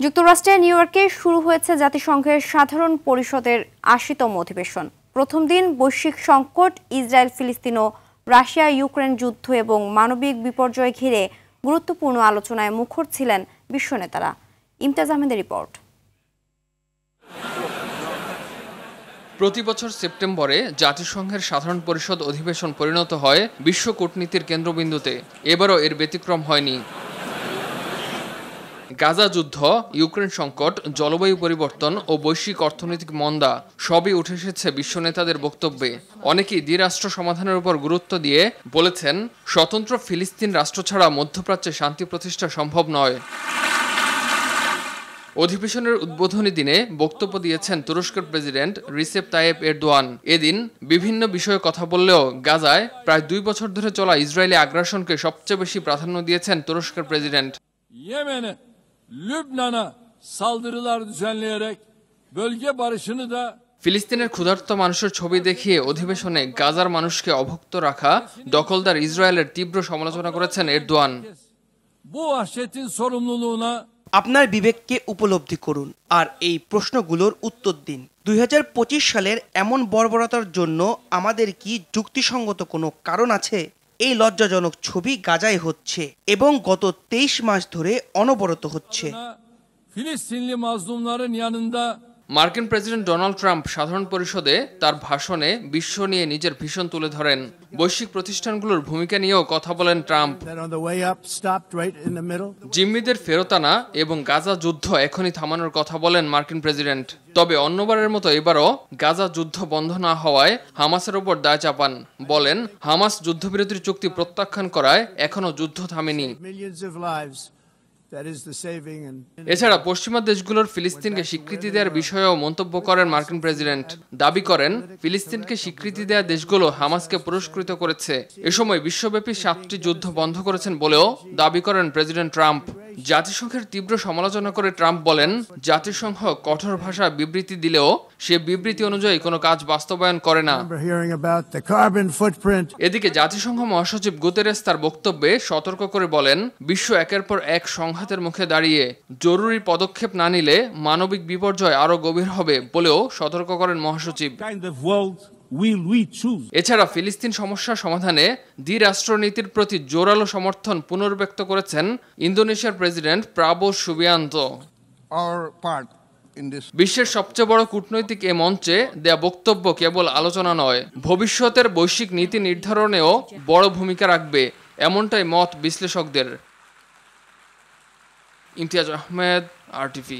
যুক্তরাষ্ট্রের নিউ ইয়র্কে শুরু হয়েছে জাতিসংঘের সাধারণ পরিষদের ৮০তম অধিবেশন। প্রথম দিন বৈশ্বিক সংকট, ইসরায়েল ফিলিস্তিন ও রাশিয়া ইউক্রেন যুদ্ধ এবং মানবিক বিপর্যয় ঘিরে গুরুত্বপূর্ণ আলোচনায় মুখর ছিলেন বিশ্ব নেতারা। ইমতাজ আহমেদের রিপোর্ট। প্রতি বছর সেপ্টেম্বরে জাতিসংঘের সাধারণ পরিষদ অধিবেশন পরিণত হয় বিশ্ব কূটনীতির কেন্দ্রবিন্দুতে। এবারও এর ব্যতিক্রম হয়নি। গাজা যুদ্ধ, ইউক্রেন সংকট, জলবায়ু পরিবর্তন ও বৈশ্বিক অর্থনৈতিক মন্দা সবই উঠে এসেছে বিশ্ব নেতাদের বক্তব্যে। অনেকেই দ্বিরাষ্ট্র সমাধানের উপর গুরুত্ব দিয়ে বলেছেন, স্বতন্ত্র ফিলিস্তিন রাষ্ট্র ছাড়া মধ্যপ্রাচ্যে শান্তি প্রতিষ্ঠা সম্ভব নয়। অধিবেশনের উদ্বোধনী দিনে বক্তব্য দিয়েছেন তুরস্কের প্রেসিডেন্ট রিসেপ তাইয়েপ এরদোয়ান। এদিন বিভিন্ন বিষয়ে কথা বললেও গাজায় প্রায় 2 বছর ধরে চলা ইসরায়েলি আগ্রাসনকে সবচেয়ে বেশি প্রাধান্য দিয়েছেন তুরস্কের president. Yemen'e, Lübnan'a saldırılar düzenleyerek bölge barışını da ফিলিস্তিনের ক্ষুধার্ত মানুষের ছবি দেখিয়ে অধিবেশনে গাজার মানুষকে অভুক্ত রাখা দখলদার ইসরায়েলের তীব্র সমালোচনা করেছেন এরদোয়ান। bu vahşetin sorumluluğuna আপনার বিবেককে উপলব্ধি করুন আর এই প্রশ্নগুলোর উত্তর দিন। 2025 সালের এমন বর্বরতার জন্য আমাদের কি যুক্তিসঙ্গত কোনো কারণ আছে? এই লজ্জাজনক ছবি গাজায় হচ্ছে এবং গত 23 মাস ধরে অনবরত হচ্ছে। Filistinli mazlumların yanında মার্কিন প্রেসিডেন্ট ডোনাল্ড ট্রাম্প সাধারণ পরিষদে তার ভাষণে বিশ্ব নিয়ে নিজের ভীষণ তুলে ধরেন। বৈশ্বিক প্রতিষ্ঠানগুলোর ভূমিকা নিয়েও কথা বলেন ট্রাম্প। জিম্মিদের ফেরত আনা এবং গাজা যুদ্ধ এখনই থামানোর কথা বলেন মার্কিন প্রেসিডেন্ট। তবে অন্যবারের মতো এবারও গাজা যুদ্ধ বন্ধ না হওয়ায় হামাসের ওপর দায় চাপান। বলেন, হামাস যুদ্ধবিরতির চুক্তি প্রত্যাখ্যান করায় এখনও যুদ্ধ থামেনি। এছাড়া পশ্চিমা দেশগুলোর ফিলিস্তিনকে স্বীকৃতি দেওয়ার বিষয়েও মন্তব্য করেন মার্কিন প্রেসিডেন্ট। দাবি করেন, ফিলিস্তিনকে স্বীকৃতি দেওয়া দেশগুলো হামাসকে পুরস্কৃত করেছে। এ সময় বিশ্বব্যাপী 7টি যুদ্ধ বন্ধ করেছেন বলেও দাবি করেন প্রেসিডেন্ট ট্রাম্প। জাতিসংঘের তীব্র সমালোচনা করে ট্রাম্প বলেন, জাতিসংঘ কঠোর ভাষায় বিবৃতি দিলেও সে বিবৃতি অনুযায়ী কোনো কাজ বাস্তবায়ন করে না। এদিকে জাতিসংঘ মহাসচিব গুতেরেস তার বক্তব্যে সতর্ক করে বলেন, বিশ্ব একের পর এক সংঘাতের মুখে দাঁড়িয়ে জরুরি পদক্ষেপ না নিলে মানবিক বিপর্যয় আরো গভীর হবে বলেও সতর্ক করেন মহাসচিব। এছাড়া ফিলিস্তিন সমস্যা সমাধানে দ্বিরাষ্ট্রনীতির প্রতি জোরালো সমর্থন পুনর্ব্যক্ত করেছেন ইন্দোনেশিয়ার প্রেসিডেন্ট প্রাবো সুবিয়ান্তো। বিশ্বের সবচেয়ে বড় কূটনৈতিক এ মঞ্চে দেয়া বক্তব্য কেবল আলোচনা নয়, ভবিষ্যতের বৈশ্বিক নীতি নির্ধারণেও বড় ভূমিকা রাখবে, এমনটাই মত বিশ্লেষকদের। ইমতিয়াজ আহমেদ, RTV।